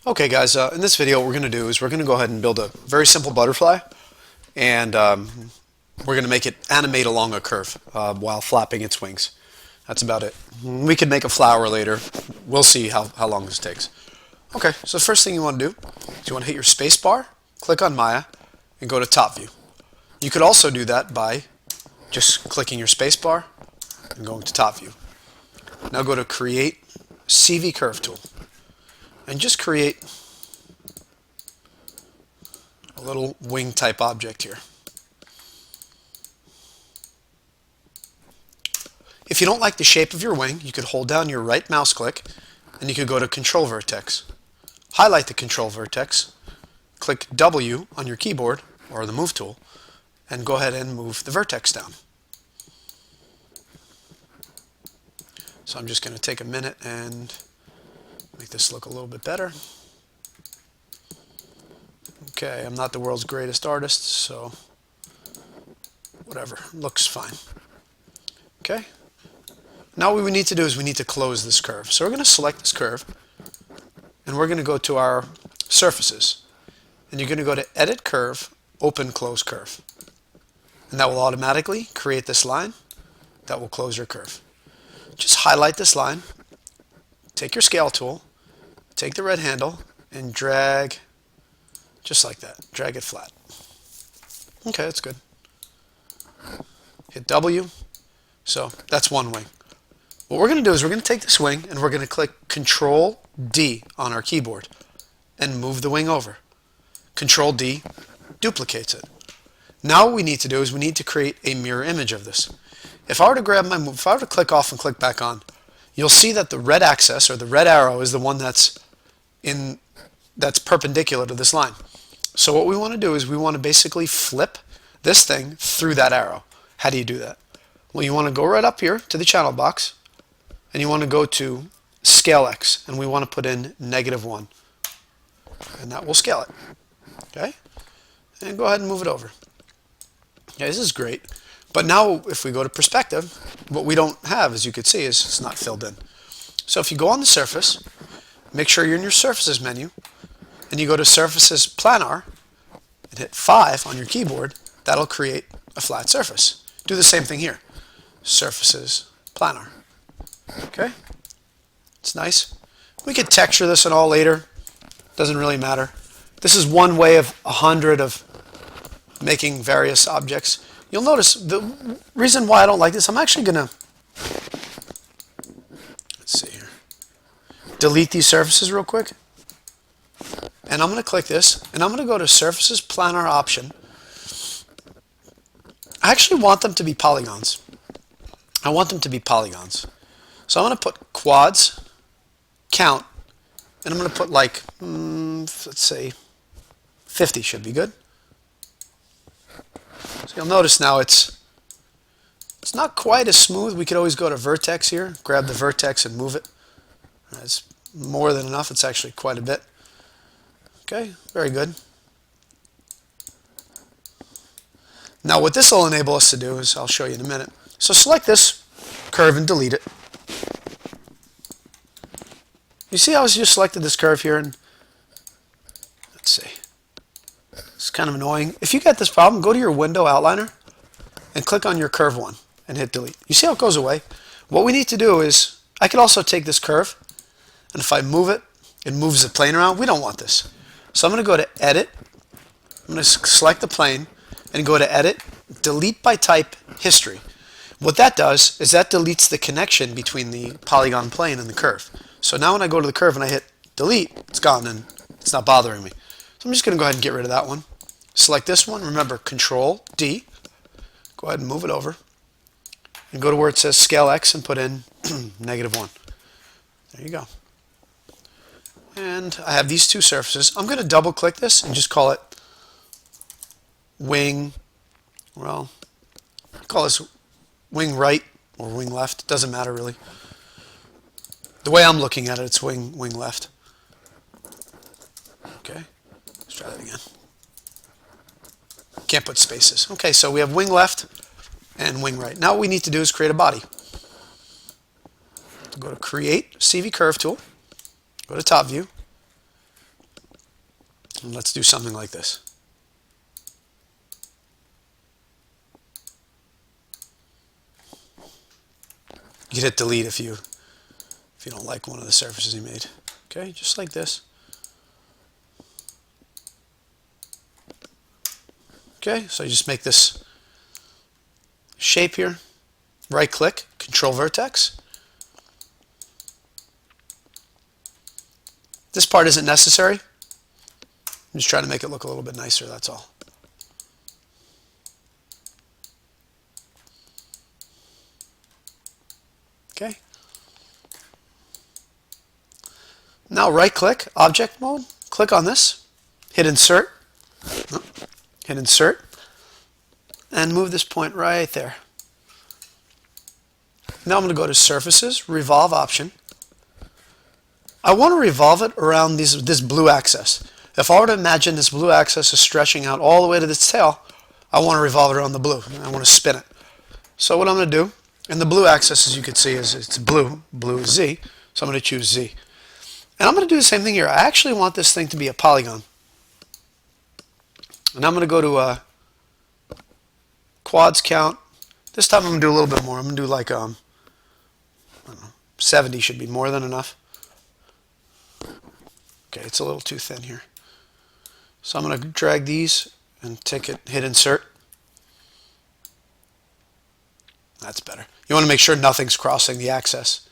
Okay guys, in this video what we're going to do is we're going to go ahead and build a very simple butterfly, and we're going to make it animate along a curve while flapping its wings. That's about it. We can make a flower later. We'll see how long this takes. Okay, so the first thing you want to do is you want to hit your space bar, click on Maya, and go to top view. You could also do that by just clicking your space bar and going to top view. Now go to create CV curve tool and just create a little wing type object here. If you don't like the shape of your wing, you could hold down your right mouse click and you could go to control vertex. Highlight the control vertex, click W on your keyboard or the move tool, and go ahead and move the vertex down. So I'm just going to take a minute and make this look a little bit better. Okay, I'm not the world's greatest artist, so whatever, looks fine. Okay, now what we need to do is we need to close this curve. So we're going to select this curve, and we're going to go to our surfaces. And you're going to go to Edit Curve, Open Close Curve. And that will automatically create this line that will close your curve. Just highlight this line, take your scale tool, take the red handle, and drag just like that. Drag it flat. Okay, that's good. Hit W. So that's one wing. What we're going to do is we're going to take this wing and we're going to click Control D on our keyboard and move the wing over. Control D duplicates it. Now what we need to do is we need to create a mirror image of this. If I were to click off and click back on, you'll see that the red axis or the red arrow is the one that's perpendicular to this line. So what we want to do is we want to basically flip this thing through that arrow. How do you do that? Well, you want to go right up here to the channel box and you want to go to Scale X, and we want to put in -1, and that will scale it. Okay, and go ahead and move it over. Okay, this is great. But now if we go to perspective, what we don't have, as you can see, is it's not filled in. So if you go on the surface, make sure you're in your surfaces menu, and you go to surfaces planar and hit 5 on your keyboard, that'll create a flat surface. Do the same thing here. Surfaces planar. Okay? It's nice. We could texture this and all later. Doesn't really matter. This is one way of 100 of making various objects. You'll notice the reason why I don't like this, I'm actually going to, let's see here, delete these surfaces real quick. And I'm going to click this, and I'm going to go to Surfaces Planar option. I actually want them to be polygons. I want them to be polygons. So I'm going to put quads, count, and I'm going to put like, let's say 50 should be good. So you'll notice now it's not quite as smooth. We could always go to vertex here, grab the vertex and move it. That's more than enough. It's actually quite a bit. Okay, very good. Now what this will enable us to do is, I'll show you in a minute. So select this curve and delete it. You see how I just selected this curve here, and let's see. It's kind of annoying. If you get this problem, go to your window outliner and click on your curve one and hit delete. You see how it goes away? What we need to do is, I could also take this curve, and if I move it, it moves the plane around. We don't want this. So I'm going to go to Edit. I'm going to select the plane and go to Edit, Delete by Type, History. What that does is that deletes the connection between the polygon plane and the curve. So now when I go to the curve and I hit delete, it's gone and it's not bothering me. So I'm just going to go ahead and get rid of that one. Select this one. Remember, Control D. Go ahead and move it over. And go to where it says Scale X and put in -1. There you go. And I have these two surfaces. I'm going to double click this and just call it wing, well, call this wing right or wing left. Doesn't matter really. The way I'm looking at it, it's wing left. Okay, let's try that again. Can't put spaces. Okay, so we have wing left and wing right. Now what we need to do is create a body. Go to Create CV Curve tool. Go to Top View. And let's do something like this. You can hit delete if you don't like one of the surfaces you made. Okay, just like this. Okay, so you just make this shape here. Right click, control vertex. This part isn't necessary. I'm just trying to make it look a little bit nicer, that's all. Okay. Now right click, object mode, click on this, hit insert, hit insert, and move this point right there. Now I'm going to go to surfaces, revolve option. I want to revolve it around this blue axis. If I were to imagine this blue axis is stretching out all the way to this tail, I want to revolve it around the blue. I want to spin it. So what I'm going to do, and the blue axis, as you can see, is it's blue. Blue is Z. So I'm going to choose Z. And I'm going to do the same thing here. I actually want this thing to be a polygon. And I'm going to go to quads count. This time I'm going to do a little bit more. I'm going to do like I don't know, 70 should be more than enough. Okay, it's a little too thin here. So I'm going to drag these and hit insert. That's better. You want to make sure nothing's crossing the axis.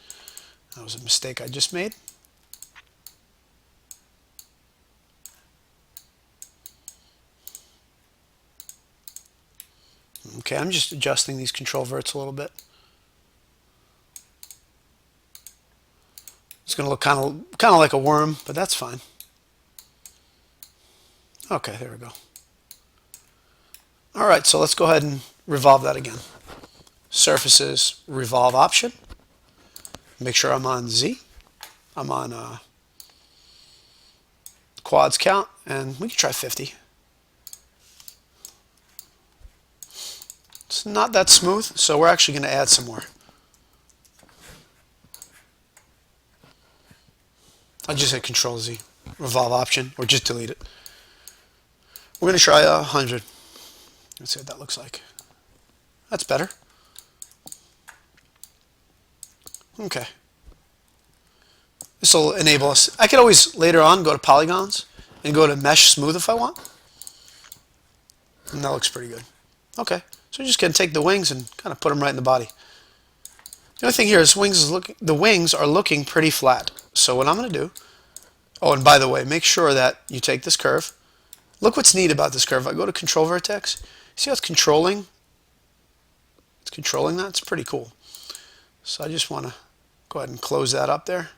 That was a mistake I just made. Okay, I'm just adjusting these control verts a little bit. It's going to look kind of like a worm, but that's fine. Okay, there we go. All right, so let's go ahead and revolve that again. Surfaces, revolve option. Make sure I'm on Z. I'm on quads count, and we can try 50. It's not that smooth, so we're actually going to add some more. I'll just hit Control Z, revolve option, or just delete it. We're going to try 100. Let's see what that looks like. That's better. Okay. This will enable us. I could always later on go to polygons and go to mesh smooth if I want. And that looks pretty good. Okay. So you're just going to take the wings and kind of put them right in the body. The only thing here is the wings are looking pretty flat. So what I'm going to do, oh, and by the way, make sure that you take this curve. Look what's neat about this curve. I go to control vertex. See how it's controlling? It's controlling that. It's pretty cool. So I just want to go ahead and close that up there.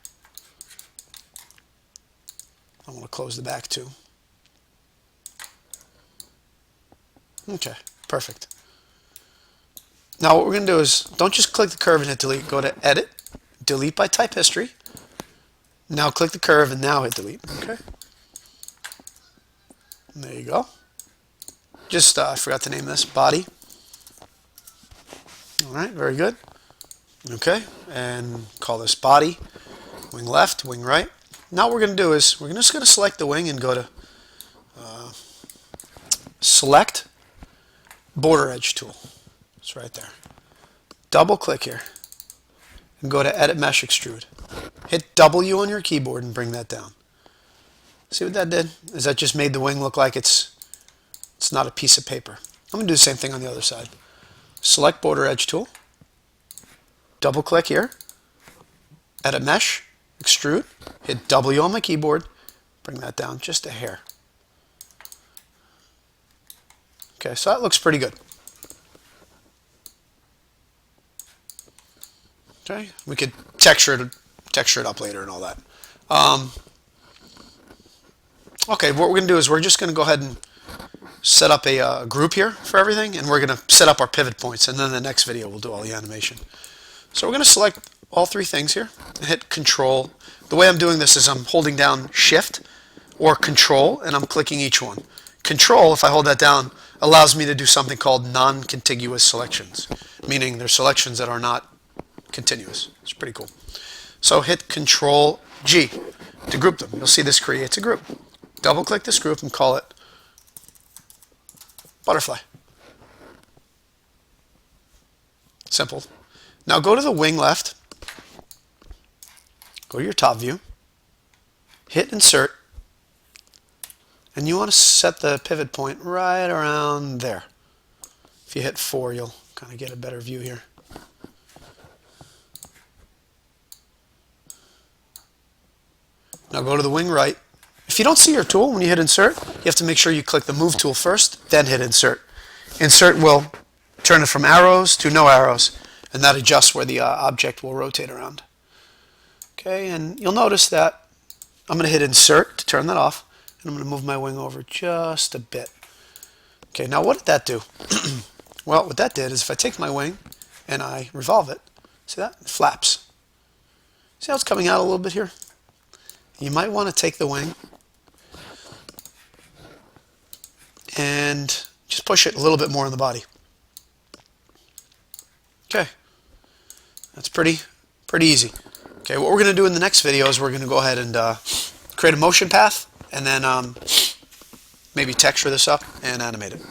I want to close the back too. Okay, perfect. Now what we're going to do is, don't just click the curve and hit delete. Go to edit, delete by type history. Now click the curve and now hit delete. Okay. And there you go. Just I forgot to name this body. All right, very good. Okay, and call this body. Wing left, wing right. Now what we're going to do is we're just going to select the wing and go to select border edge tool. It's right there. Double click here and go to edit mesh extrude. Hit W on your keyboard and bring that down. See what that did? Is that just made the wing look like it's not a piece of paper. I'm going to do the same thing on the other side. Select border edge tool. Double click here. Edit mesh, extrude. Hit W on my keyboard. Bring that down just a hair. Okay, so that looks pretty good. Okay, we could texture it up later and all that. Okay, what we're going to do is we're just going to go ahead and set up a group here for everything, and we're going to set up our pivot points, and then in the next video we'll do all the animation. So we're going to select all three things here and hit Control. The way I'm doing this is I'm holding down Shift or Control, and I'm clicking each one. Control, if I hold that down, allows me to do something called non-contiguous selections, meaning they're selections that are not continuous. It's pretty cool. So hit Control G to group them. You'll see this creates a group. Double click this group and call it butterfly. Simple. Now go to the wing left, go to your top view, hit insert, and you want to set the pivot point right around there. If you hit 4, you'll kind of get a better view here. Now go to the wing right. If you don't see your tool when you hit insert, you have to make sure you click the move tool first, then hit insert. Insert will turn it from arrows to no arrows, and that adjusts where the object will rotate around. Okay, and you'll notice that I'm going to hit insert to turn that off, and I'm going to move my wing over just a bit. Okay, now what did that do? Well, what that did is if I take my wing and I revolve it, see that? It flaps. See how it's coming out a little bit here? You might want to take the wing and just push it a little bit more in the body. Okay, that's pretty easy. Okay, what we're going to do in the next video is we're going to go ahead and create a motion path and then maybe texture this up and animate it.